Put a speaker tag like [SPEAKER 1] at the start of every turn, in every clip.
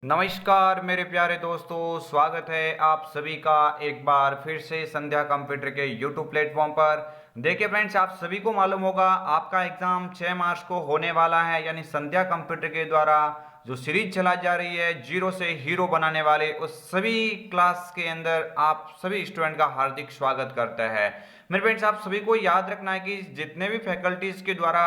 [SPEAKER 1] नमस्कार मेरे प्यारे दोस्तों, स्वागत है आप सभी का एक बार फिर से संध्या कंप्यूटर के यूट्यूब प्लेटफॉर्म पर। देखिए फ्रेंड्स, आप सभी को मालूम होगा आपका एग्जाम 6 मार्च को होने वाला है। यानी संध्या कंप्यूटर के द्वारा जो सीरीज चलाई जा रही है जीरो से हीरो बनाने वाले, उस सभी क्लास के अंदर आप सभी स्टूडेंट का हार्दिक स्वागत करते हैं। मेरे फ्रेंड्स, आप सभी को याद रखना है कि जितने भी फैकल्टीज के द्वारा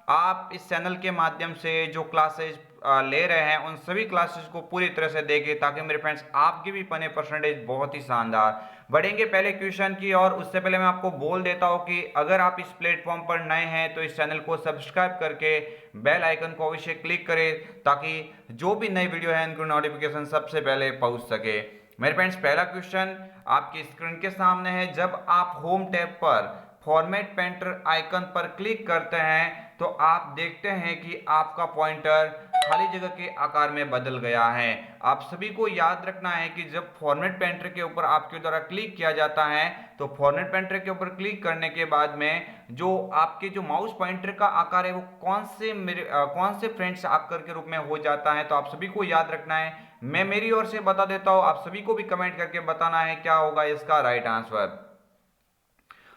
[SPEAKER 1] आप इस चैनल के माध्यम से जो क्लासेज ले रहे हैं, उन सभी क्लासेस को पूरी तरह से देखें ताकि मेरे फ्रेंड्स आपके भी पने परसेंटेज बहुत ही शानदार बढ़ेंगे। पहले क्वेश्चन की और उससे पहले मैं आपको बोल देता हूं कि अगर आप इस प्लेटफॉर्म पर नए हैं तो इस चैनल को सब्सक्राइब करके बेल आइकन को अवश्य क्लिक करें ताकि जो भी नई वीडियो है उनकी नोटिफिकेशन सबसे पहले पहुंच सके। मेरे फ्रेंड्स, पहला क्वेश्चन आपकी स्क्रीन के सामने है। जब आप होम टैब पर फॉर्मेट पेंटर आइकन पर क्लिक करते हैं तो आप देखते हैं कि आपका पॉइंटर खाली जगह के आकार में बदल गया है। आप सभी को याद रखना है कि जब फॉर्मेट पेंटर के ऊपर आपके द्वारा क्लिक किया जाता है तो फॉर्मेट पेंटर के ऊपर क्लिक करने के बाद में जो आपके जो माउस पॉइंटर का आकार है वो कौन से फ्रेंड्स आकार के रूप में हो जाता है, तो आप सभी को याद रखना है। मैं मेरी ओर से बता देता हूं, आप सभी को भी कमेंट करके बताना है क्या होगा इसका राइट आंसर।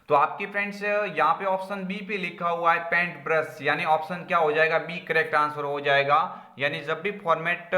[SPEAKER 1] तो आपकी फ्रेंड्स यहाँ पे ऑप्शन बी पे लिखा हुआ है पेंट ब्रश, यानी ऑप्शन क्या हो जाएगा, बी करेक्ट आंसर हो जाएगा। यानी जब भी फॉर्मेट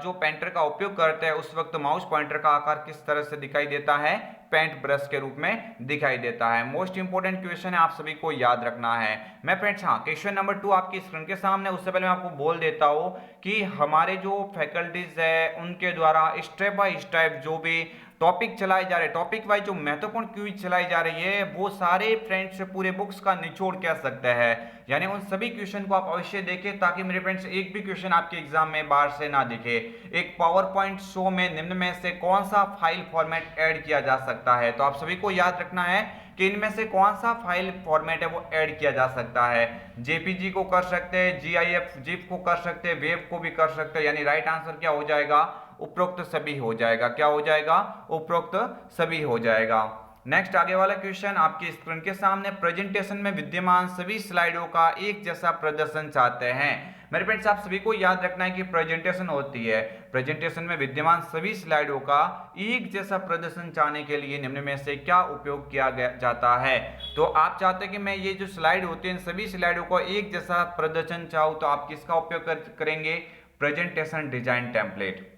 [SPEAKER 1] जो पेंटर का उपयोग करते हैं उस वक्त माउस पॉइंटर का आकार किस तरह से दिखाई देता है, पेंट ब्रश के रूप में दिखाई देता है। मोस्ट इंपोर्टेंट क्वेश्चन है, आप सभी को याद रखना है। मैं फ्रेंड्स क्वेश्चन नंबर 2 आपकी स्क्रीन के सामने, उससे पहले मैं आपको बोल देता हूं कि हमारे जो फैकल्टीज है उनके द्वारा स्टेप बाय स्टेप जो भी टॉपिक चलाए जा रहे हैं, टॉपिक वाइज जो महत्वपूर्ण क्विज चलाई जा रही है, वो सारे फ्रेंड्स पूरे बुक्स का निचोड़ कह सकते हैं। यानी उन सभी क्वेश्चन को आप अवश्य देखें ताकि मेरे फ्रेंड्स एक भी क्वेश्चन आपके एग्जाम में बाहर से ना दिखे। एक पावर पॉइंट शो में निम्न में से कौन सा फाइल फॉर्मेट ऐड किया जा सकता है, तो आप सभी को याद रखना है कि इनमें से कौन सा फाइल फॉर्मेट है वो ऐड किया जा सकता है। जेपीजी को कर सकते हैं, जीआईएफ जिप को कर सकते हैं, वेब को भी कर सकते हैं। यानी राइट आंसर क्या हो जाएगा, उपरोक्त सभी हो जाएगा। क्या हो जाएगा, उपरोक्त सभी हो जाएगा। नेक्स्ट आगे वाला क्वेश्चन आपकी स्क्रीन के सामने, प्रेजेंटेशन में विद्यमान सभी स्लाइडों का एक जैसा प्रदर्शन चाहते हैं। मेरे फ्रेंड्स, आप सभी को याद रखना है कि प्रेजेंटेशन होती है, प्रेजेंटेशन में विद्यमान सभी स्लाइडों का एक जैसा प्रदर्शन चाहने के लिए निम्न में से क्या उपयोग किया जाता है। तो आप चाहते हैं कि मैं ये जो स्लाइड होती है इन सभी स्लाइडों को एक जैसा प्रदर्शन चाहूँ, तो आप किसका उपयोग करेंगे, प्रेजेंटेशन डिजाइन टेम्पलेट।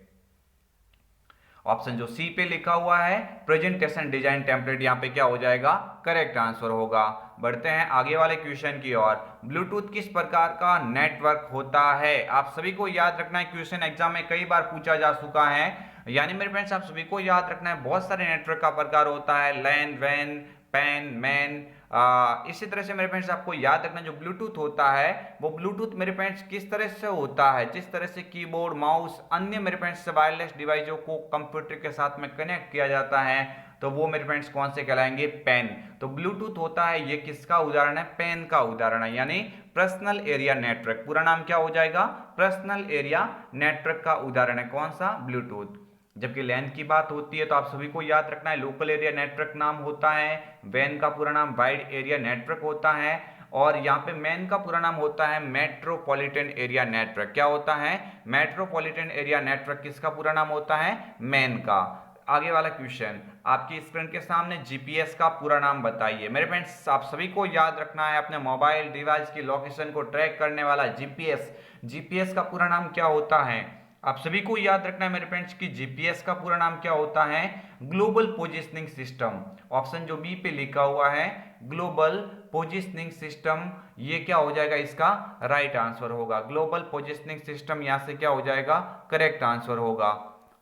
[SPEAKER 1] ऑप्शन जो सी पे लिखा हुआ है प्रेजेंटेशन डिजाइन टेम्पलेट, यहां पे क्या हो जाएगा, करेक्ट आंसर होगा। बढ़ते हैं आगे वाले क्वेश्चन की ओर। ब्लूटूथ किस प्रकार का नेटवर्क होता है, आप सभी को याद रखना है, क्वेश्चन एग्जाम में कई बार पूछा जा चुका है। यानी मेरे फ्रेंड्स, आप सभी को याद रखना है बहुत सारे नेटवर्क का प्रकार होता है, लैन, वैन, पैन, मैन। इसी तरह से मेरे फ्रेंड्स आपको याद रखना जो ब्लूटूथ होता है वो ब्लूटूथ मेरे फ्रेंड्स किस तरह से होता है, जिस तरह से कीबोर्ड, माउस, अन्य मेरे फ्रेंड्स वायरलेस डिवाइसों को कंप्यूटर के साथ में कनेक्ट किया जाता है, तो वो मेरे फ्रेंड्स कौन से कहलाएंगे, पेन। तो ब्लूटूथ होता है, ये किसका उदाहरण है, पेन का उदाहरण है। यानी पर्सनल एरिया नेटवर्क, पूरा नाम क्या हो जाएगा, पर्सनल एरिया नेटवर्क का उदाहरण है कौन सा, ब्लूटूथ। जबकि लैन की बात होती है तो आप सभी को याद रखना है लोकल एरिया नेटवर्क नाम होता है, वैन का पूरा नाम वाइड एरिया नेटवर्क होता है, और यहाँ पे मैन का पूरा नाम होता है मेट्रोपॉलिटन एरिया नेटवर्क। क्या होता है, मेट्रोपॉलिटन एरिया नेटवर्क किसका पूरा नाम होता है, मैन का। आगे वाला क्वेश्चन आपकी स्क्रीन के सामने, जीपीएस का पूरा नाम बताइए। मेरे फ्रेंड्स, आप सभी को याद रखना है अपने मोबाइल डिवाइस की लोकेशन को ट्रैक करने वाला जीपीएस, जीपीएस का पूरा नाम क्या होता है। आप सभी को याद रखना है मेरे फ्रेंड्स कि जीपीएस का पूरा नाम क्या होता है, ग्लोबल पोजिशनिंग सिस्टम। ऑप्शन जो बी पे लिखा हुआ है ग्लोबल पोजिशनिंग सिस्टम, ये क्या हो जाएगा, इसका राइट आंसर होगा। ग्लोबल पोजिशनिंग सिस्टम यहां से क्या हो जाएगा, करेक्ट आंसर होगा।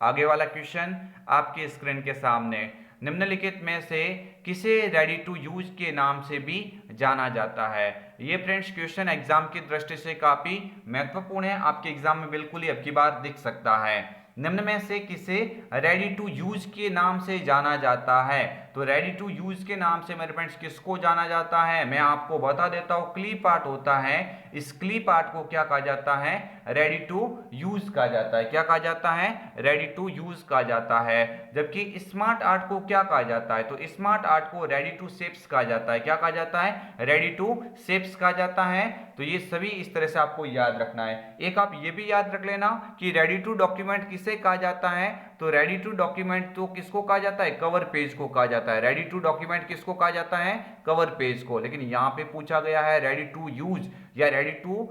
[SPEAKER 1] आगे वाला क्वेश्चन आपकी स्क्रीन के सामने, निम्नलिखित में से किसे रेडी टू यूज के नाम से भी जाना जाता है। ये फ्रेंड्स क्वेश्चन एग्जाम की दृष्टि से काफी महत्वपूर्ण है, आपके एग्जाम में बिल्कुल ही अब की बार दिख सकता है। निम्न में से किसे रेडी टू यूज के नाम से जाना जाता है, तो रेडी टू यूज के नाम से मेरे फ्रेंड्स किसको जाना जाता है, मैं आपको बता देता हूं, क्लिप आर्ट होता है, इस क्लिप आर्ट को क्या कहा जाता है, रेडी टू यूज कहा जाता है। क्या कहा जाता है? रेडी टू यूज कहा जाता है। जबकि स्मार्ट आर्ट को क्या कहा जाता है? तो स्मार्ट आर्ट को रेडी टू शेप्स कहा जाता है। क्या कहा जाता है? रेडी टू शेप्स कहा जाता है। तो ये सभी इस तरह से आपको याद रखना है। एक आप ये भी याद रख लेना कि रेडी टू डॉक्यूमेंट किसे कहा जाता है? तो रेडी टू डॉक्यूमेंट तो किसको कहा जाता है? कवर पेज को कहा जाता है। रेडी टू डॉक्यूमेंट किसको कहा जाता है? कवर पेज को। लेकिन यहां पे पूछा गया है रेडी टू यूज या रेडी टू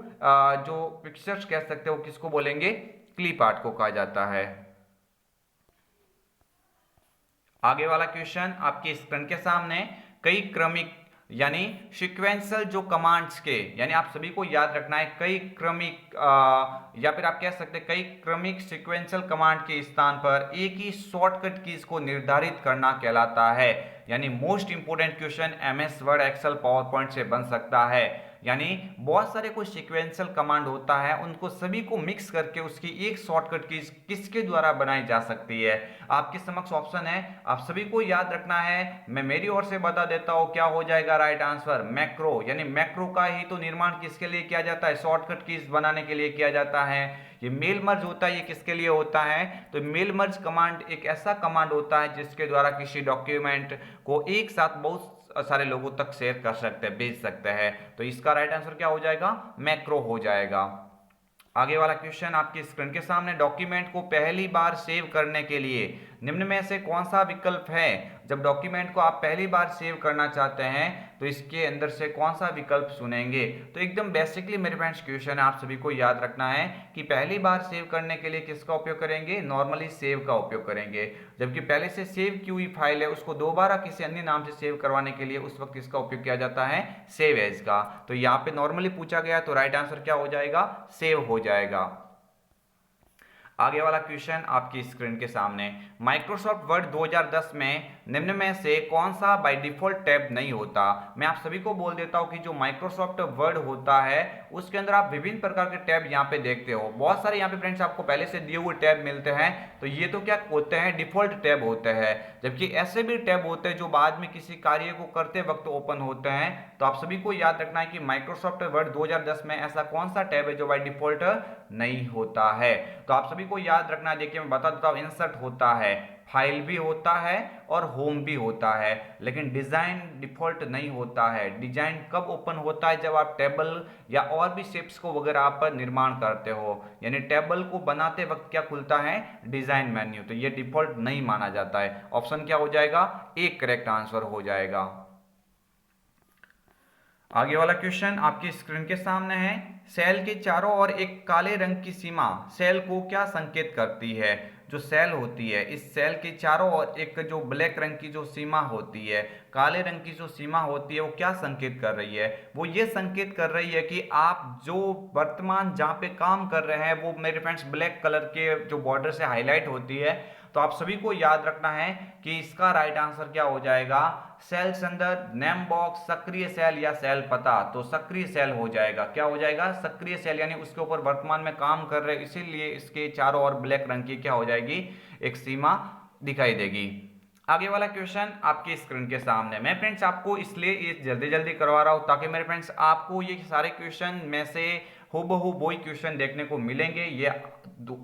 [SPEAKER 1] जो पिक्चर्स कह सकते हो किसको बोलेंगे? क्लिप आर्ट को कहा जाता है। आगे वाला क्वेश्चन आपके स्क्रीन के सामने, कई क्रमिक यानी सीक्वेंशियल जो कमांड्स के, यानी आप सभी को याद रखना है कई क्रमिक या फिर आप कह सकते हैं कई क्रमिक सीक्वेंशियल कमांड के स्थान पर एक ही शॉर्टकट कीज को निर्धारित करना कहलाता है। यानी most important question MS word excel PowerPoint से बन सकता है। यानी बहुत सारे कोई सीक्वेंशियल कमांड होता है, उनको सभी को मिक्स करके उसकी एक शॉर्टकट कीज किसके द्वारा बनाई जा सकती है? आपके समक्ष ऑप्शन है, आप सभी को याद रखना है। मैं मेरी ओर से बता देता हूं क्या हो जाएगा राइट आंसर, मैक्रो। यानी मैक्रो का ही तो निर्माण किसके लिए किया जाता है? शॉर्टकट कीज बनाने के लिए किया जाता है। ये मेल मर्ज होता है, ये किसके लिए होता है? तो मेल मर्ज कमांड एक ऐसा कमांड होता है जिसके द्वारा किसी डॉक्यूमेंट को एक साथ बहुत सारे लोगों तक शेयर कर सकते हैं, भेज सकते हैं। तो इसका राइट आंसर क्या हो जाएगा? मैक्रो हो जाएगा। आगे वाला क्वेश्चन आपकी स्क्रीन के सामने, डॉक्यूमेंट को पहली बार सेव करने के लिए निम्न में से कौन सा विकल्प है? जब डॉक्यूमेंट को आप पहली बार सेव करना चाहते हैं तो इसके अंदर से कौन सा विकल्प चुनेंगे? तो एकदम बेसिकली मेरे फ्रेंड्स क्वेश्चन है, आप सभी को याद रखना है कि पहली बार सेव करने के लिए किसका उपयोग करेंगे? नॉर्मली सेव का उपयोग करेंगे। जबकि पहले से सेव की हुई फाइल है उसको दोबारा किसी अन्य नाम से सेव करवाने के लिए उस वक्त किसका उपयोग किया जाता है? सेव एज का। तो यहाँ पे नॉर्मली पूछा गया तो राइट आंसर क्या हो जाएगा? सेव हो जाएगा। आगे वाला क्वेश्चन आपकी स्क्रीन के सामने, माइक्रोसॉफ्ट वर्ड 2010 में निम्न में से कौन सा बाय डिफॉल्ट टैब नहीं होता? मैं आप सभी को बोल देता हूं कि जो माइक्रोसॉफ्ट वर्ड होता है उसके अंदर आप विभिन्न प्रकार के टैब यहां पे देखते हो। बहुत सारे यहां पे फ्रेंड्स आपको पहले से दिए हुए टैब मिलते हैं। तो ये तो क्या होते हैं? डिफॉल्ट टैब होते हैं। जबकि ऐसे भी टैब होते हैं जो बाद में किसी कार्य को करते वक्त ओपन होते हैं। तो आप सभी को याद रखना है कि माइक्रोसॉफ्ट वर्ड 2010 में ऐसा कौन सा टैब है जो बाय डिफॉल्ट नहीं होता है? तो आप सभी को याद रखना है। देखिए मैं बता देता हूं, इंसर्ट होता है, फाइल भी होता है और होम भी होता है, लेकिन डिजाइन डिफॉल्ट नहीं होता है। डिजाइन कब ओपन होता है? जब आप टेबल या और भी शेप्स को वगैरह आप निर्माण करते हो। यानी टेबल को बनाते वक्त क्या खुलता है? Design menu. तो ये डिफॉल्ट नहीं माना जाता है। ऑप्शन क्या हो जाएगा? एक करेक्ट आंसर हो जाएगा। आगे वाला क्वेश्चन आपकी स्क्रीन के सामने है, सेल के चारों ओर एक काले रंग की सीमा सेल को क्या संकेत करती है? जो सेल होती है, इस सेल के चारों ओर एक जो ब्लैक रंग की जो सीमा होती है, काले रंग की जो सीमा होती है, वो क्या संकेत कर रही है? वो ये संकेत कर रही है कि आप जो वर्तमान जहाँ पे काम कर रहे हैं वो मेरे फ्रेंड्स ब्लैक कलर के जो बॉर्डर से हाईलाइट होती है। तो आप सभी को याद रखना है कि इसका राइट आंसर क्या हो जाएगा? सेल संदर्भ, नेम बॉक्स, सक्रिय सेल या सेल पता। तो सक्रिय सेल हो जाएगा। क्या हो जाएगा? सक्रिय सेल, यानी उसके ऊपर वर्तमान में काम कर रहे, इसीलिए इसके चारों ओर ब्लैक रंग की क्या हो जाएगी? एक सीमा दिखाई देगी। आगे वाला क्वेश्चन आपकी स्क्रीन के सामने, मैं फ्रेंड्स आपको इसलिए ये जल्दी जल्दी करवा रहा हूं ताकि मेरे फ्रेंड्स आपको ये सारे क्वेश्चन में से हूबहू वही क्वेश्चन देखने को मिलेंगे, ये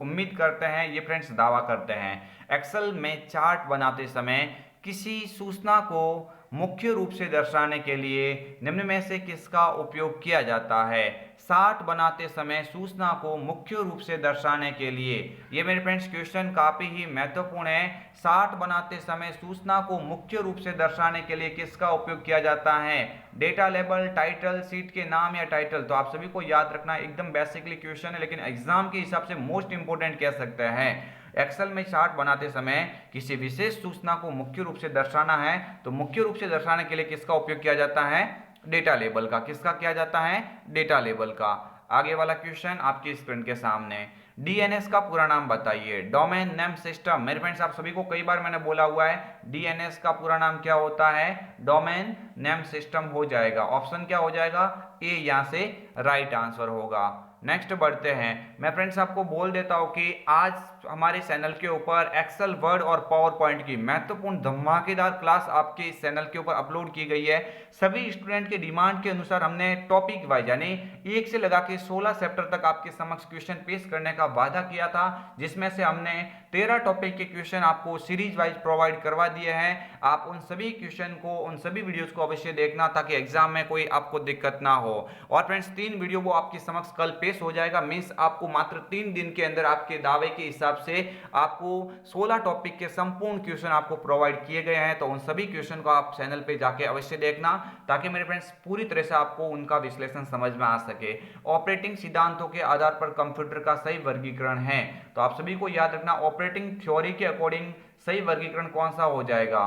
[SPEAKER 1] उम्मीद करते हैं, ये फ्रेंड्स दावा करते हैं। एक्सेल में चार्ट बनाते समय किसी सूचना को मुख्य रूप से दर्शाने के लिए निम्न में से किसका उपयोग किया जाता है? चार्ट बनाते समय सूचना को मुख्य रूप से दर्शाने के लिए, ये मेरे फ्रेंड्स क्वेश्चन काफी ही महत्वपूर्ण है। चार्ट बनाते समय सूचना को मुख्य रूप से दर्शाने के लिए किसका उपयोग किया जाता है? डेटा लेबल, टाइटल, सीट के नाम या टाइटल। तो आप सभी को याद रखना, एकदम बेसिकली क्वेश्चन है लेकिन एग्जाम के हिसाब से मोस्ट इंपोर्टेंट कह सकते हैं। एक्सेल में चार्ट बनाते समय किसी विशेष सूचना को मुख्य रूप से दर्शाना है तो मुख्य रूप से दर्शाने के लिए किसका उपयोग किया जाता है? डेटा लेबल का। किसका किया जाता है? डेटा लेबल का। आगे वाला क्वेश्चन आपकी स्क्रीन के सामने, डीएनएस का पूरा नाम बताइए। Domain name system. मेरे फ्रेंड्स आप सभी को कई बार मैंने बोला हुआ है, डीएनएस का पूरा नाम क्या होता है? डोमेन नेम सिस्टम हो जाएगा। ऑप्शन क्या हो जाएगा? ए यहां से राइट आंसर होगा। नेक्स्ट बढ़ते हैं। मैं फ्रेंड्स आपको बोल देता हूँ कि आज हमारे चैनल के ऊपर एक्सेल, वर्ड और पावर पॉइंट की महत्वपूर्ण धमाकेदार क्लास आपके इस चैनल के ऊपर अपलोड की गई है। सभी स्टूडेंट के डिमांड के अनुसार हमने टॉपिक वाइज यानी 1 से लगा के 16 चैप्टर तक आपके समक्ष क्वेश्चन पेश करने का वादा किया था, जिसमें से हमने 13 टॉपिक के क्वेश्चन आपको सीरीज वाइज प्रोवाइड करवा दिए हैं। आप उन सभी क्वेश्चन को, उन सभी वीडियोस को अवश्य देखना ताकि एग्जाम में कोई आपको दिक्कत ना हो। और फ्रेंड्स 3 वीडियो वो आपके समक्ष कल पेश हो जाएगा। मींस आपको मात्र 3 दिन के अंदर आपके दावे के हिसाब से आपको 16 टॉपिक के संपूर्ण क्वेश्चन आपको प्रोवाइड किए गए हैं। तो उन सभी क्वेश्चन को आप चैनल पे जाके अवश्य देखना ताकि मेरे फ्रेंड्स पूरी तरह से आपको उनका विश्लेषण समझ में आ सके। ऑपरेटिंग सिद्धांतों के आधार पर कंप्यूटर का सही वर्गीकरण है, तो आप सभी को याद रखना ऑपरेटिंग थ्योरी के अकॉर्डिंग सही वर्गीकरण कौन सा हो जाएगा?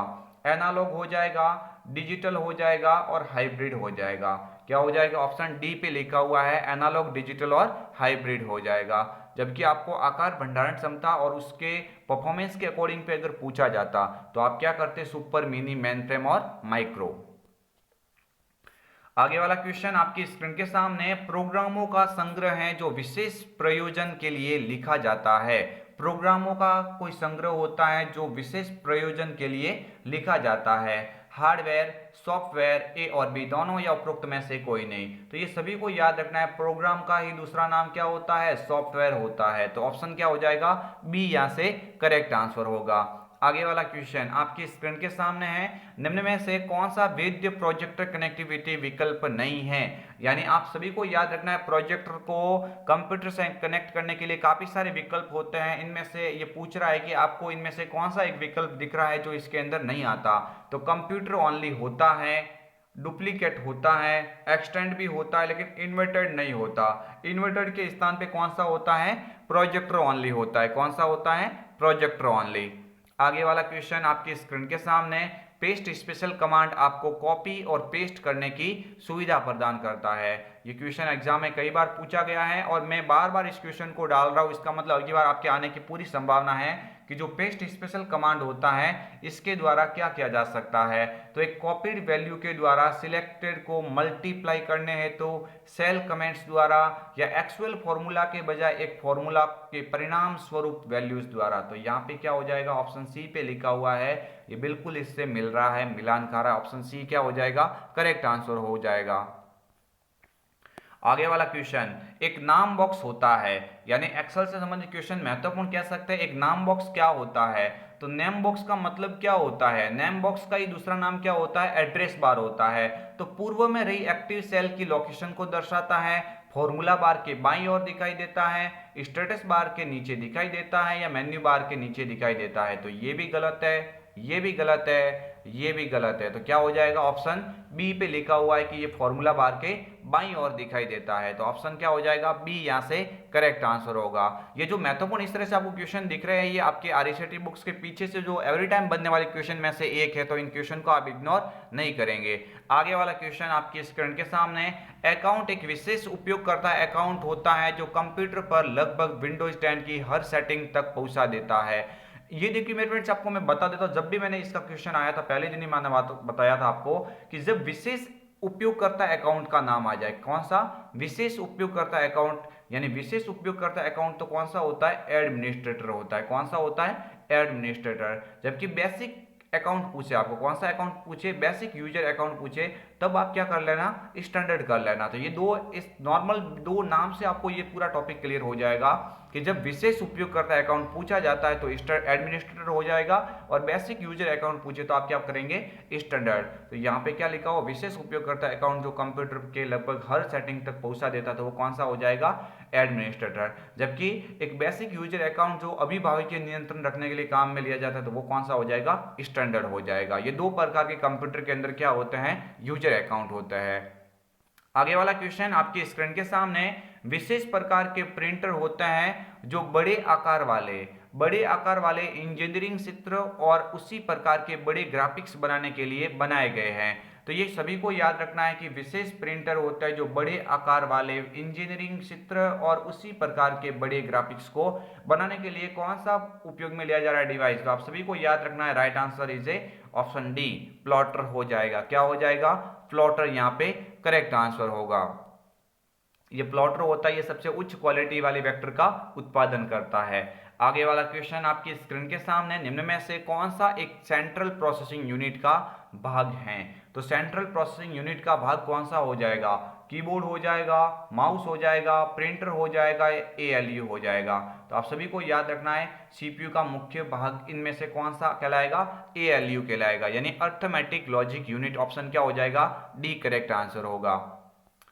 [SPEAKER 1] एनालॉग हो जाएगा, डिजिटल हो जाएगा और हाइब्रिड हो जाएगा। क्या हो जाएगा? ऑप्शन डी पे लिखा हुआ है एनालॉग, डिजिटल और हाइब्रिड हो जाएगा। जबकि आपको आकार, भंडारण क्षमता और उसके परफॉर्मेंस के अकॉर्डिंग पे अगर पूछा जाता तो आप क्या करते? सुपर, मिनी, मेनफ्रेम और माइक्रो। आगे वाला क्वेश्चन आपकी स्क्रीन के सामने, प्रोग्रामों का संग्रह है जो विशेष प्रयोजन के लिए लिखा जाता है। प्रोग्रामों का कोई संग्रह होता है जो विशेष प्रयोजन के लिए लिखा जाता है। हार्डवेयर, सॉफ्टवेयर, ए और बी दोनों या उपरोक्त में से कोई नहीं। तो ये सभी को याद रखना है, प्रोग्राम का ही दूसरा नाम क्या होता है? सॉफ्टवेयर होता है। तो ऑप्शन क्या हो जाएगा? बी यहां से करेक्ट आंसर होगा। आगे वाला क्वेश्चन आपकी स्क्रीन के सामने है, निम्न में से कौन सा वैध प्रोजेक्टर कनेक्टिविटी विकल्प नहीं है? यानी आप सभी को याद रखना है, प्रोजेक्टर को कंप्यूटर से कनेक्ट करने के लिए काफी सारे विकल्प होते हैं। इनमें से ये पूछ रहा है कि आपको इनमें से कौन सा एक विकल्प दिख रहा है जो इसके अंदर नहीं आता। तो कंप्यूटर ओनली होता है, डुप्लीकेट होता है, एक्सटेंड भी होता है, लेकिन इन्वर्टेड नहीं होता। इन्वर्टेड के स्थान पे कौन सा होता है? प्रोजेक्टर ओनली होता है। कौन सा होता है? Projector only. आगे वाला क्वेश्चन आपकी स्क्रीन के सामने, पेस्ट स्पेशल कमांड आपको कॉपी और पेस्ट करने की सुविधा प्रदान करता है। ये क्वेश्चन एग्जाम में कई बार पूछा गया है और मैं बार बार इस क्वेश्चन को डाल रहा हूं। इसका मतलब अगली बार आपके आने की पूरी संभावना है कि जो पेस्ट स्पेशल कमांड होता है इसके द्वारा क्या किया जा सकता है? तो एक कॉपीड वैल्यू के द्वारा सिलेक्टेड को मल्टीप्लाई करने हैं तो सेल कमेंट्स द्वारा, या एक्चुअल फॉर्मूला के बजाय एक फॉर्मूला के परिणाम स्वरूप वैल्यूज द्वारा। तो यहाँ पे क्या हो जाएगा? ऑप्शन सी पे लिखा हुआ है, ये बिल्कुल इससे मिल रहा है, मिलान खा रहा है। ऑप्शन सी क्या हो जाएगा? करेक्ट आंसर हो जाएगा। आगे वाला क्वेश्चन, एक नाम बॉक्स होता है, यानी एक्सेल से संबंधित क्वेश्चन महत्वपूर्ण कह सकते हैं। एक नाम बॉक्स क्या होता है? तो नेम बॉक्स का मतलब क्या होता है? नेम बॉक्स का ही दूसरा नाम क्या होता है? एड्रेस बार होता है। तो पूर्व में रही एक्टिव सेल की लोकेशन को दर्शाता है, फॉर्मूला बार के बाईं ओर दिखाई देता है, स्टेटस बार के नीचे दिखाई देता है, या मेन्यू बार के नीचे दिखाई देता है। तो ये भी गलत है, ये भी गलत है, ये भी गलत है। तो क्या हो जाएगा? ऑप्शन बी पे लिखा हुआ है कि ये फॉर्मूला बार के बाईं ओर दिखाई देता है। तो ऑप्शन क्या हो जाएगा? बी यहां से करेक्ट आंसर होगा। ये जो महत्वपूर्ण इस तरह से आपको क्वेश्चन दिख रहे हैं, ये आपके आरईसीटी बुक्स के पीछे से जो एवरी टाइम बनने वाले क्वेश्चन में से एक है, तो इन क्वेश्चन को आप इग्नोर नहीं करेंगे। आगे वाला क्वेश्चन आपकी स्क्रीन के सामने, अकाउंट एक विशेष उपयोगकर्ता अकाउंट होता है जो कंप्यूटर पर लगभग विंडोज 10 की हर सेटिंग तक पहुंचा देता है। ये देखिए मेरे फ्रेंड्स, आपको मैं बता देता हूं, जब भी मैंने इसका क्वेश्चन आया था पहले दिन ही मैंने बताया था आपको कि जब विशेष उपयोगकर्ता अकाउंट का नाम आ जाए, कौन सा? विशेष उपयोगकर्ता अकाउंट, यानी विशेष उपयोगकर्ता अकाउंट तो कौन सा होता है? एडमिनिस्ट्रेटर होता है। कौन सा होता है? एडमिनिस्ट्रेटर। जबकि बेसिक अकाउंट पूछे आपको, कौन सा अकाउंट पूछे? बेसिक यूजर अकाउंट पूछे, तब आप क्या कर लेना? स्टैंडर्ड कर लेना। तो ये दो, इस नॉर्मल दो नाम से आपको ये पूरा टॉपिक क्लियर हो जाएगा कि जब विशेष उपयोगकर्ता अकाउंट पूछा जाता है तो एडमिनिस्ट्रेटर हो जाएगा, और बेसिक यूजर अकाउंट पूछे तो आप क्या करेंगे? स्टैंडर्ड। तो यहाँ पे क्या लिखा हुआ? विशेष उपयोगकर्ता अकाउंट जो कंप्यूटर के लगभग हर सेटिंग तक पहुंचा देता था, वो कौन सा हो जाएगा? एडमिनिस्ट्रेटर। जबकि एक बेसिक यूजर अकाउंट जो अभिभावकीय नियंत्रण रखने के लिए काम में लिया जाता है, तो वो कौन सा हो जाएगा? स्टैंडर्ड हो जाएगा। ये दो प्रकार के कंप्यूटर के अंदर क्या होते हैं? यूजर अकाउंट होता है। आगे वाला क्वेश्चन आपकी स्क्रीन के सामने, विशेष प्रकार के प्रिंटर होते हैं जो बड़े आकार वाले इंजीनियरिंग चित्र और उसी प्रकार के बड़े ग्राफिक्स बनाने के लिए बनाए गए हैं। तो ये सभी को याद रखना है कि विशेष प्रिंटर होता है जो बड़े आकार वाले इंजीनियरिंग चित्र और उसी प्रकार के बड़े ग्राफिक्स को बनाने के लिए कौन सा उपयोग में लिया जा रहा है डिवाइस। तो आप सभी को याद रखना है, right answer is A option D, plotter हो जाएगा। क्या हो जाएगा? प्लॉटर यहाँ पे करेक्ट आंसर होगा। ये प्लॉटर होता है, ये सबसे उच्च क्वालिटी वाले वेक्टर का उत्पादन करता है। आगे वाला क्वेश्चन आपकी स्क्रीन के सामने, निम्न में से कौन सा एक सेंट्रल प्रोसेसिंग यूनिट का भाग है? तो सेंट्रल प्रोसेसिंग यूनिट का भाग कौन सा हो जाएगा? कीबोर्ड हो जाएगा, माउस हो जाएगा, प्रिंटर हो जाएगा, एएलयू हो जाएगा। तो आप सभी को याद रखना है सीपीयू का मुख्य भाग इनमें से कौन सा कहलाएगा? एएलयू कहलाएगा, यानी अर्थमेटिक लॉजिक यूनिट। ऑप्शन क्या हो जाएगा? डी करेक्ट आंसर होगा।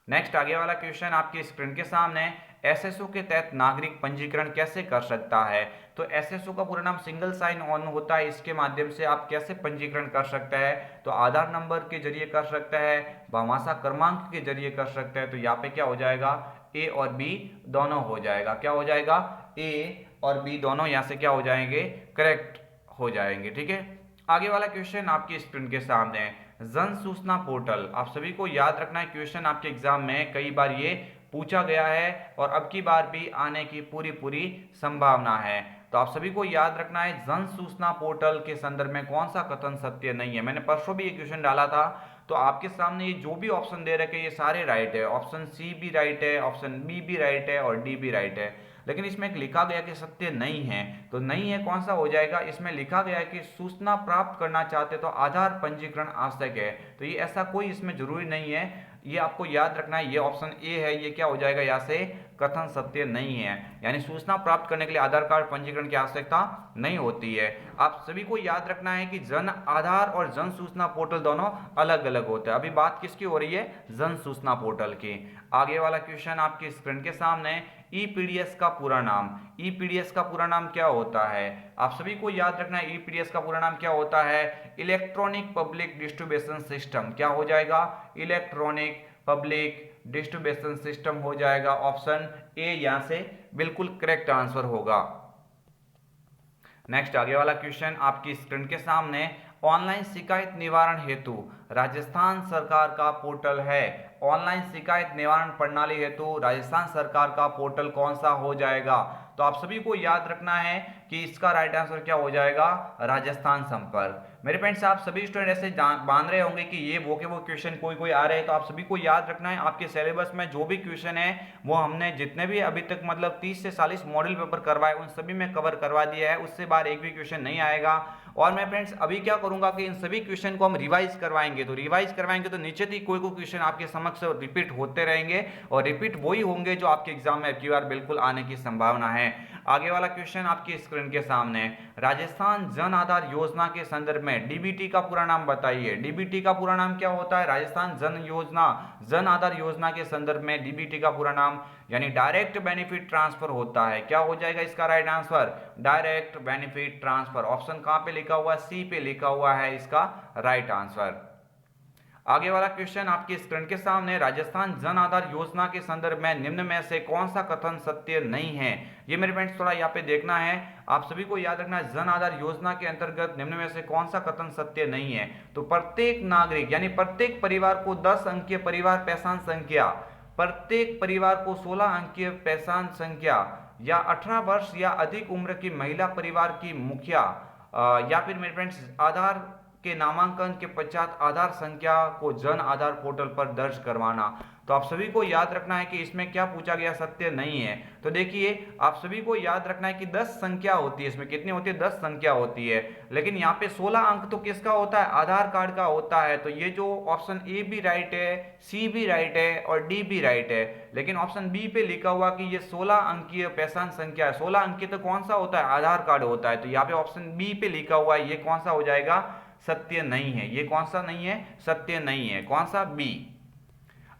[SPEAKER 1] नेक्स्ट आगे वाला क्वेश्चन आपकी स्क्रीन के सामने, एसएसओ के तहत नागरिक पंजीकरण कैसे कर सकता है? तो एसएसओ का पूरा नाम सिंगल साइन ऑन होता है, इसके माध्यम से आप कैसे पंजीकरण कर सकते हैं? तो आधार नंबर के जरिए कर सकते हैं, भामाशाह क्रमांक के जरिए कर सकते हैं। तो यहाँ पे क्या हो जाएगा? ए और बी दोनों हो जाएगा। क्या हो जाएगा? ए और बी दोनों यहाँ से क्या हो जाएंगे? करेक्ट हो जाएंगे। ठीक है, आगे वाला क्वेश्चन आपकी स्क्रीन के सामने है, जन सूचना पोर्टल। आप सभी को याद रखना है, क्वेश्चन आपके एग्जाम में कई बार ये पूछा गया है और अब की बार भी आने की पूरी संभावना है। तो आप सभी को याद रखना है, जन सूचना पोर्टल के संदर्भ में कौन सा कथन सत्य नहीं है। मैंने परसों भी ये क्वेश्चन डाला था, तो आपके सामने ये जो भी ऑप्शन दे रखे ये सारे राइट है। ऑप्शन सी भी राइट है, ऑप्शन बी भी राइट है और डी भी राइट है, लेकिन इसमें एक लिखा गया कि सत्य नहीं है। तो नहीं है कौन सा हो जाएगा? इसमें लिखा गया है कि सूचना प्राप्त करना चाहते तो आधार पंजीकरण आवश्यक है। तो ये ऐसा कोई इसमें जरूरी नहीं है, ये आपको याद रखना है। ये ऑप्शन ए है, ये क्या हो जाएगा? यहाँ से कथन सत्य नहीं है, यानी सूचना प्राप्त करने के लिए आधार कार्ड पंजीकरण की आवश्यकता नहीं होती है। आप सभी को याद रखना है कि जन आधार और जन सूचना पोर्टल दोनों अलग अलग होते हैं। अभी बात किसकी हो रही है? जन सूचना पोर्टल की। आगे वाला क्वेश्चन आपकी स्क्रीन के सामने, ईपीडीएस का पूरा नाम। ईपीडीएस का पूरा नाम क्या होता है? आप सभी को याद रखना है, ईपीडीएस का पूरा नाम क्या होता है? Electronic public distribution system. क्या हो जाएगा? इलेक्ट्रॉनिक पब्लिक डिस्ट्रीब्यूशन सिस्टम हो जाएगा। ऑप्शन ए यहां से बिल्कुल करेक्ट आंसर होगा। नेक्स्ट आगे वाला क्वेश्चन आपकी स्क्रीन के सामने, ऑनलाइन शिकायत निवारण हेतु राजस्थान सरकार का पोर्टल है। ऑनलाइन शिकायत निवारण प्रणाली हेतु राजस्थान सरकार का पोर्टल कौन सा हो जाएगा? तो आप सभी को याद रखना है कि इसका राइट आंसर क्या हो जाएगा? राजस्थान संपर्क। मेरे फ्रेंड्स, आप सभी स्टूडेंट ऐसे बांध रहे होंगे कि ये वो के वो क्वेश्चन कोई आ रहे हैं, तो आप सभी को याद रखना है आपके सिलेबस में जो भी क्वेश्चन है वो हमने जितने भी अभी तक मतलब 30 से 40 मॉडल पेपर करवाए उन सभी में कवर करवा दिया है, उससे बाहर एक भी क्वेश्चन नहीं आएगा। और मैं फ्रेंड्स अभी क्या करूंगा कि इन सभी क्वेश्चन को हम रिवाइज करवाएंगे, तो रिवाइज करवाएंगे तो नीचे थी कोई क्वेश्चन आपके समक्ष रिपीट होते रहेंगे और रिपीट वही होंगे जो आपके एग्जाम में अब की बार बिल्कुल आने की संभावना है। आगे वाला क्वेश्चन आपकी स्क्रीन के सामने, राजस्थान जन आधार योजना के संदर्भ में डीबीटी का पूरा नाम बताइए। डीबीटी का पूरा नाम क्या होता है? राजस्थान जन आधार योजना के संदर्भ में डीबीटी का पूरा नाम यानी डायरेक्ट बेनिफिट ट्रांसफर होता है। क्या हो जाएगा इसका right answer? Direct benefit transfer. Option कहां पे लिखा हुआ है? सी पे लिखा हुआ है इसका राइट आंसर। आगे वाला क्वेश्चन आपकी स्क्रीन के सामने, राजस्थान जन आधार योजना के संदर्भ में निम्न में से कौन सा कथन सत्य नहीं है? ये मेरे फ्रेंड्स थोड़ा यहाँ पे देखना है, आप सभी को याद रखना है जन आधार योजना के अंतर्गत निम्न में से कौन सा कथन सत्य नहीं है? तो प्रत्येक नागरिक यानी प्रत्येक परिवार को 10 अंकीय परिवार पहचान संख्या, प्रत्येक परिवार को 16 अंकीय पहचान संख्या या 18 वर्ष या अधिक उम्र की महिला परिवार की मुखिया या फिर मेरे फ्रेंड्स आधार के नामांकन के पश्चात आधार संख्या को जन आधार पोर्टल पर दर्ज करवाना। तो आप सभी को याद रखना है कि इसमें क्या पूछा गया? सत्य नहीं है। तो देखिए आप सभी को याद रखना है कि 10 संख्या होती है, इसमें कितनी होती है? 10 संख्या होती है, लेकिन यहाँ पे 16 अंक तो किसका होता है? आधार कार्ड का होता है। तो ये जो ऑप्शन ए भी राइट है, सी भी राइट है और डी भी राइट है, लेकिन ऑप्शन बी पे लिखा हुआ कि ये 16 अंकीय पहचान संख्या है। 16 अंकीय तो कौन सा होता है? आधार कार्ड होता है। तो यहाँ पे ऑप्शन बी पे लिखा हुआ है, ये कौन सा हो जाएगा? सत्य नहीं है। ये कौन सा नहीं है? सत्य नहीं है। कौन सा? बी।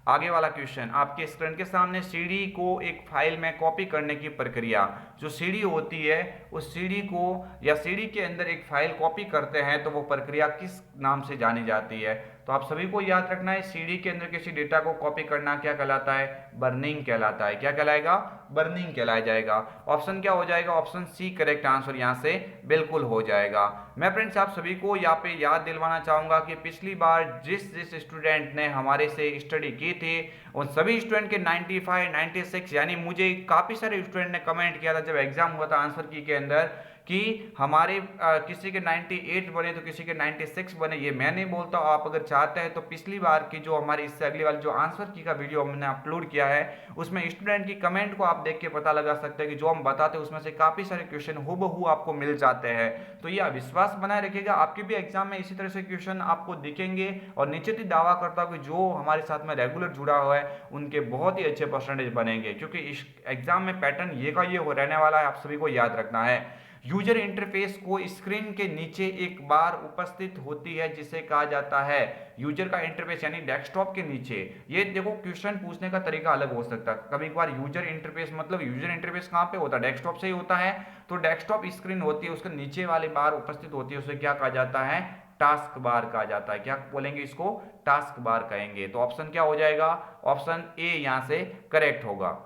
[SPEAKER 1] आगे वाला क्वेश्चन आपके स्क्रीन के सामने, सीडी को एक फाइल में कॉपी करने की प्रक्रिया। जो सीडी होती है उस सीडी को या सीडी के अंदर एक फाइल कॉपी करते हैं तो वो प्रक्रिया किस नाम से जानी जाती है? तो आप सभी को याद रखना है सीडी के अंदर किसी डेटा को कॉपी करना क्या कहलाता है? बर्निंग कहलाता है। क्या कहलाएगा? बर्निंग कहलाया जाएगा। ऑप्शन क्या हो जाएगा? ऑप्शन सी करेक्ट आंसर यहाँ से बिल्कुल हो जाएगा। मैं फ्रेंड्स आप सभी को यहाँ पे याद दिलवाना चाहूंगा कि पिछली बार जिस स्टूडेंट ने हमारे से स्टडी की थी उन सभी स्टूडेंट के 95, 96 यानी मुझे काफी सारे स्टूडेंट ने कमेंट किया था जब एग्जाम हुआ था आंसर की के अंदर कि हमारे किसी के 98 बने तो किसी के 96 बने, ये मैं नहीं बोलता। आप अगर चाहते हैं तो पिछली बार की जो हमारी इससे अगली वाली जो आंसर की का वीडियो हमने अपलोड किया है उसमें स्टूडेंट की कमेंट को आप देख के पता लगा सकते हैं कि जो हम बताते हैं उसमें से काफ़ी सारे क्वेश्चन हूबहू आपको मिल जाते हैं। तो यह विश्वास बनाए रखिएगा, आपके भी एग्जाम में इसी तरह से क्वेश्चन आपको दिखेंगे और निश्चित ही दावा करता हूँ कि जो हमारे साथ में रेगुलर जुड़ा हुआ है उनके बहुत ही अच्छे परसेंटेज बनेंगे, क्योंकि इस एग्जाम में पैटर्न ये का ये हो रहने वाला है, आप सभी को याद रखना है। यूजर इंटरफेस को स्क्रीन के नीचे एक बार उपस्थित होती है जिसे कहा जाता है यूजर का इंटरफेस, यानी डेस्कटॉप के नीचे। ये देखो क्वेश्चन पूछने का तरीका अलग हो सकता है, कभी कभार यूजर इंटरफेस मतलब यूजर इंटरफेस कहाँ पे होता है, डेस्कटॉप से ही होता है। तो डेस्कटॉप स्क्रीन होती है, उसके नीचे वाली बार उपस्थित होती है, उसे क्या कहा जाता है, टास्क बार कहा जाता है। क्या बोलेंगे इसको, टास्क बार कहेंगे। तो ऑप्शन क्या हो जाएगा, ऑप्शन ए यहां से करेक्ट होगा।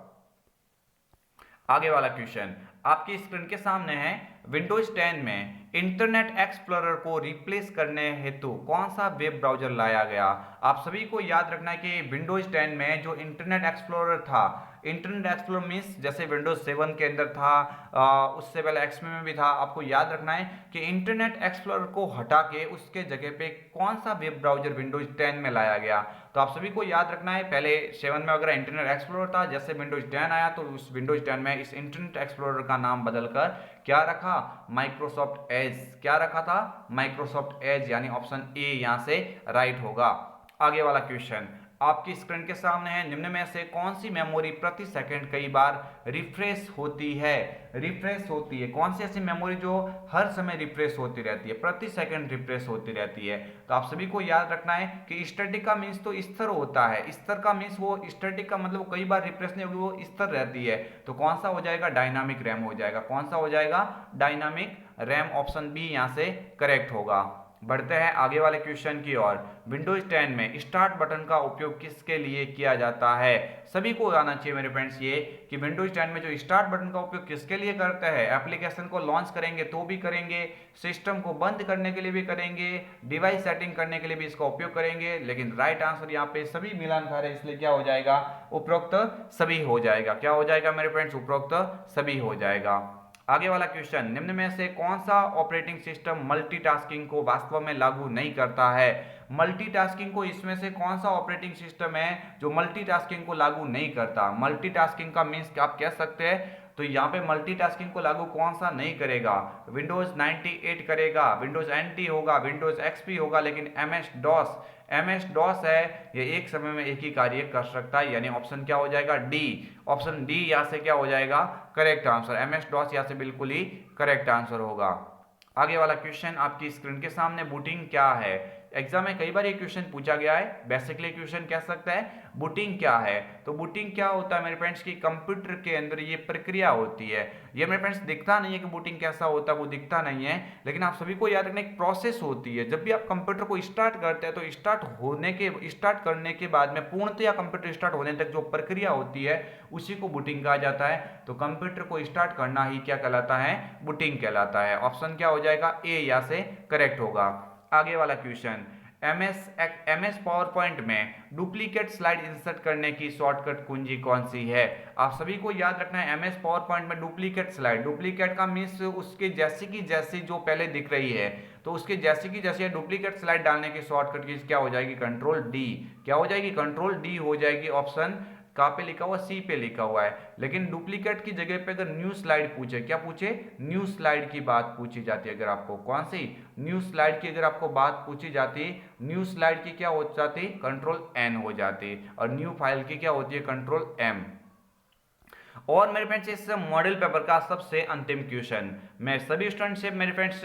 [SPEAKER 1] आगे वाला क्वेश्चन आपकी स्क्रीन के सामने है, विंडोज 10 में इंटरनेट एक्सप्लोरर को रिप्लेस करने हेतु कौन सा वेब ब्राउजर लाया गया। आप सभी को याद रखना है कि विंडोज 10 में जो इंटरनेट एक्सप्लोरर था, इंटरनेट एक्सप्लोरर मीन्स जैसे विंडोज 7 के अंदर था, उससे पहले एक्सपी में भी था। आपको याद रखना है कि इंटरनेट एक्सप्लोरर को हटा के उसके जगह पे कौन सा वेब ब्राउजर विंडोज 10 में लाया गया। तो आप सभी को याद रखना है, पहले 7 में अगर इंटरनेट एक्सप्लोरर था, जैसे विंडोज 10 आया तो उस विंडोज 10 में इस इंटरनेट एक्सप्लोरर का नाम बदलकर क्या रखा, माइक्रोसॉफ्ट एज। क्या रखा था, माइक्रोसॉफ्ट एज, यानी ऑप्शन ए यहां से राइट होगा। आगे वाला क्वेश्चन आपकी स्क्रीन के सामने है, निम्न में से कौन सी मेमोरी प्रति सेकंड कई बार रिफ्रेश होती है। रिफ्रेश होती है कौन सी ऐसी मेमोरी जो हर समय रिफ्रेश होती रहती है, प्रति सेकंड रिफ्रेश होती रहती है। तो आप सभी को याद रखना है कि स्टैटिक का मीन्स तो स्थिर होता है, स्थिर का मीन्स वो स्टैटिक का मतलब कई बार रिफ्रेश नहीं होगी, वो स्थिर रहती है। तो कौन सा हो जाएगा, डायनामिक रैम हो जाएगा। कौन सा हो जाएगा, डायनामिक रैम, ऑप्शन बी यहां से करेक्ट होगा। बढ़ते हैं आगे वाले क्वेश्चन की ओर। विंडोज 10 में स्टार्ट बटन का उपयोग किसके लिए किया जाता है। सभी को आना चाहिए मेरे फ्रेंड्स ये कि विंडोज 10 में जो स्टार्ट बटन का उपयोग किसके लिए करते हैं, एप्लीकेशन को लॉन्च करेंगे तो भी करेंगे, सिस्टम को बंद करने के लिए भी करेंगे, डिवाइस सेटिंग करने के लिए भी इसका उपयोग करेंगे। लेकिन राइट आंसर यहाँ पे सभी मिलान खा रहे, इसलिए क्या हो जाएगा, उपरोक्त सभी हो जाएगा। क्या हो जाएगा मेरे फ्रेंड्स, उपरोक्त सभी हो जाएगा। आगे वाला क्वेश्चन, निम्न में से कौन सा ऑपरेटिंग सिस्टम मल्टीटास्किंग को वास्तव में लागू नहीं करता है। मल्टीटास्किंग को इसमें से कौन सा ऑपरेटिंग सिस्टम है जो मल्टीटास्किंग को लागू नहीं करता। मल्टीटास्किंग का मीन्स आप कह सकते हैं, तो यहाँ पे मल्टीटास्किंग को लागू कौन सा नहीं करेगा, विंडोज 98 करेगा, विंडोज एनटी होगा, विंडोज एक्सपी होगा, लेकिन एमएस डॉस है, ये एक समय में एक ही कार्य कर सकता है, यानी ऑप्शन क्या हो जाएगा, डी। ऑप्शन डी यहाँ से क्या हो जाएगा, करेक्ट आंसर। एमएस डॉस यहाँ से बिल्कुल ही करेक्ट आंसर होगा। आगे वाला क्वेश्चन आपकी स्क्रीन के सामने, बूटिंग क्या है। एग्जाम में कई बार ये क्वेश्चन पूछा गया है, बेसिकली क्वेश्चन कह सकता है बूटिंग क्या है। तो बूटिंग क्या होता है मेरे फ्रेंड्स की कंप्यूटर के अंदर ये प्रक्रिया होती है। ये मेरे फ्रेंड्स दिखता नहीं है कि बूटिंग कैसा होता है, वो दिखता नहीं है, लेकिन आप सभी को याद रखना एक प्रोसेस होती है। जब भी आप कंप्यूटर को स्टार्ट करते हैं तो स्टार्ट करने के बाद में पूर्णतया कंप्यूटर स्टार्ट होने तक जो प्रक्रिया होती है उसी को बूटिंग कहा जाता है। तो कंप्यूटर को स्टार्ट करना ही क्या कहलाता है, बूटिंग कहलाता है। ऑप्शन क्या हो जाएगा, ए यहाँ से करेक्ट होगा। आगे वाला क्वेश्चन, एमएस पावर पॉइंट में डुप्लीकेट स्लाइड इंसर्ट करने की शॉर्टकट कुंजी कौन सी है। आप सभी को याद रखना है एमएस पावर पॉइंट में डुप्लीकेट का मीन्स उसके जैसी की जैसी जो पहले दिख रही है, तो उसके जैसी की जैसी डुप्लीकेट स्लाइड डालने की शॉर्टकट की क्या हो जाएगी, कंट्रोल डी। क्या हो जाएगी, कंट्रोल डी हो जाएगी। ऑप्शन कहाँ पे लिखा हुआ, सी पे लिखा हुआ है। लेकिन डुप्लीकेट की जगह पे अगर न्यू स्लाइड पूछे, क्या पूछे, न्यू स्लाइड की बात पूछी जाती है। अगर आपको कौन सी, न्यू स्लाइड की अगर आपको बात पूछी जाती, न्यू स्लाइड की क्या हो जाती, कंट्रोल एन हो जाती, और न्यू फाइल की क्या होती है, कंट्रोल एम। और मेरे फ्रेंड्स इस मॉडल पेपर का सबसे अंतिम क्वेश्चन, मैं सभी स्टूडेंट से मेरे फ्रेंड्स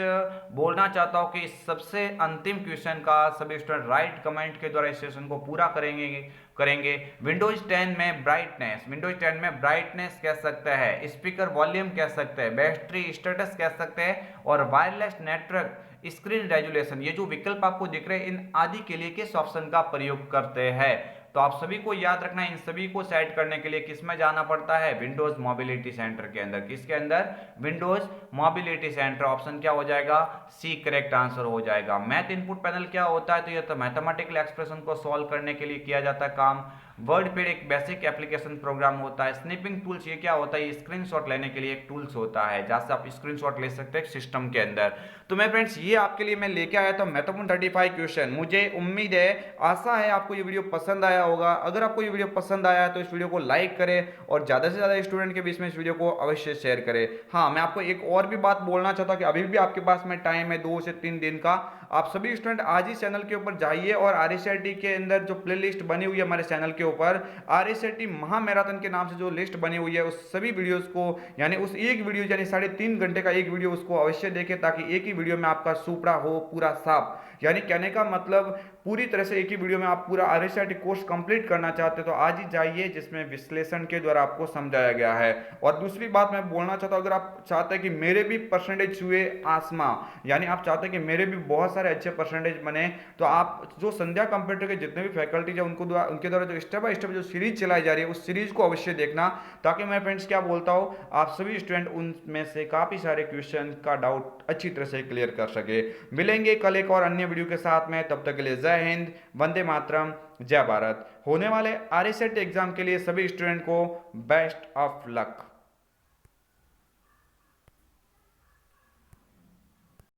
[SPEAKER 1] बोलना चाहता हूं कि इस सबसे अंतिम क्वेश्चन का सभी स्टूडेंट राइट कमेंट के द्वारा इस सेशन को पूरा करेंगे। विंडोज 10 में ब्राइटनेस कह सकते हैं, स्पीकर वॉल्यूम कह सकते हैं, बैटरी स्टेटस कह सकते हैं, और वायरलेस नेटवर्क स्क्रीन रेजुलेशन, ये जो विकल्प आपको दिख रहे हैं इन आदि के लिए किस ऑप्शन का प्रयोग करते हैं। तो आप सभी को याद रखना है, इन सभी को सेट करने के लिए किस में जाना पड़ता है, विंडोज मोबिलिटी सेंटर के अंदर। किसके अंदर, विंडोज मोबिलिटी सेंटर। ऑप्शन क्या हो जाएगा, सी करेक्ट आंसर हो जाएगा। मैथ इनपुट पैनल क्या होता है, तो ये तो मैथमेटिकल एक्सप्रेशन को सॉल्व करने के लिए किया जाता है काम। वर्डपैड एक बेसिक एप्लीकेशन प्रोग्राम होता है। स्निपिंग टूल्स ये क्या होता है, ये स्क्रीनशॉट लेने के लिए एक टूल्स होता है जहाँ से आप स्क्रीनशॉट ले सकते हैं सिस्टम के अंदर। तो मैं फ्रेंड्स ये आपके लिए मैं लेके आया था महत्वपूर्ण 35 क्वेश्चन। मुझे उम्मीद है, आशा है आपको ये वीडियो पसंद आया होगा। अगर आपको ये वीडियो पसंद आया है तो इस वीडियो को लाइक करें और ज़्यादा से ज़्यादा स्टूडेंट के बीच में इस वीडियो को अवश्य शेयर करें। हाँ, मैं आपको एक और भी बात बोलना चाहता हूँ कि अभी भी आपके पास में टाइम है 2 से 3 दिन का। आप सभी स्टूडेंट आज ही चैनल के ऊपर जाइए और RSIT के अंदर जो प्लेलिस्ट बनी हुई है हमारे चैनल के ऊपर, RSIT महा मैराथन के नाम से जो लिस्ट बनी हुई है, उस सभी वीडियोस को यानी उस एक वीडियो यानी 3.5 घंटे का एक वीडियो उसको अवश्य देखें ताकि एक ही वीडियो में आपका सुपड़ा हो पूरा साफ। यानी कहने का मतलब पूरी तरह से एक ही वीडियो में आप पूरा RSIT कोर्स कंप्लीट करना चाहते हो तो आज ही जाइए, जिसमें विश्लेषण के द्वारा आपको समझाया गया है। और दूसरी बात मैं बोलना चाहता हूं, अगर आप चाहते हैं कि मेरे भी परसेंटेज हुए आसमां, यानी आप चाहते हैं कि मेरे भी बहुत सारे अच्छे परसेंटेज बने, तो आप जो संध्या कंप्यूटर के जितने भी फैकल्टीज है उनके द्वारा जो स्टेप बाय स्टेप जो सीरीज चलाई जा रही है उस सीरीज को अवश्य देखना, ताकि मैं फ्रेंड्स क्या बोलता हूँ, आप सभी स्टूडेंट उनमें से काफी सारे क्वेश्चन का डाउट अच्छी तरह से क्लियर कर सके। मिलेंगे कल एक और अन्य वीडियो के साथ में, तब तक के लिए जय हिंद, वंदे मातरम, जय भारत। होने वाले RSIT एग्जाम के लिए सभी स्टूडेंट को बेस्ट ऑफ लक।